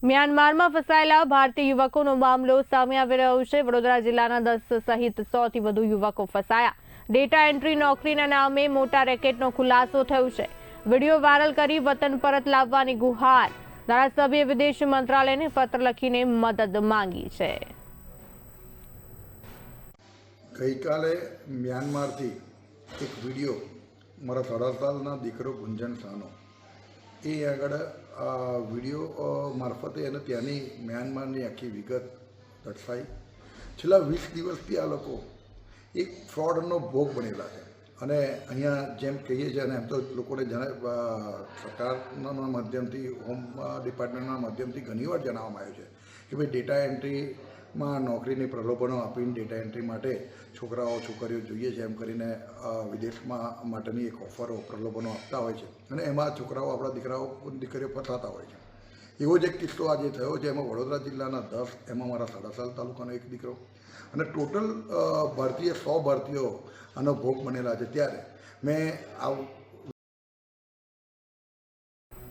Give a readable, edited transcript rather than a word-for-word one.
મ્યાનમારમાં ફસાયેલા ભારતીય યુવકોનો મામલો સામે આવી રહ્યો છે। વડોદરા જિલ્લાના 10 સહિત 100થી વધુ યુવકો ફસાયા। ડેટા એન્ટ્રી નોકરીના નામે મોટા રેકેટનો ખુલાસો થયો છે। વિડીયો વાયરલ કરી વતન પરત લાવવાની ગુહાર। ધારાસભ્યે વિદેશ મંત્રાલયને પત્ર લખીને મદદ માંગી છે। ગઈકાલે મ્યાનમારથી એક વિડીયો મારા 3.5 સાલના દીકરો ગુંજન સાનો એ આગળ વિડીયો મારફતે એને ત્યાંની મ્યાનમારની આખી વિગત દર્શાવી। છેલ્લા 20 દિવસથી આ લોકો એક ફ્રોડનો ભોગ બનેલા છે અને અહીંયા જેમ કહીએ છીએ અને એમ તો લોકોને સરકારના માધ્યમથી હોમ ડિપાર્ટમેન્ટના માધ્યમથી ઘણીવાર જણાવવામાં આવ્યું છે કે ભાઈ ડેટા એન્ટ્રીમાં નોકરીની પ્રલોભનો આપીને ડેટા એન્ટ્રી માટે છોકરાઓ છોકરીઓ જોઈએ છે એમ કરીને વિદેશમાં માટેની એક ઓફરો પ્રલોભનો આપતા હોય છે અને એમાં છોકરાઓ આપણા દીકરીઓ ફસાતા હોય છે। એવો જ એક કિસ્સો આજે થયો છે। એમાં વડોદરા જિલ્લાના 10, એમાં મારા સાડાસાલ તાલુકાનો એક દીકરો અને ટોટલ ભારતીય 100 ભારતીયો આનો ભોગ બનેલા છે। ત્યારે મેં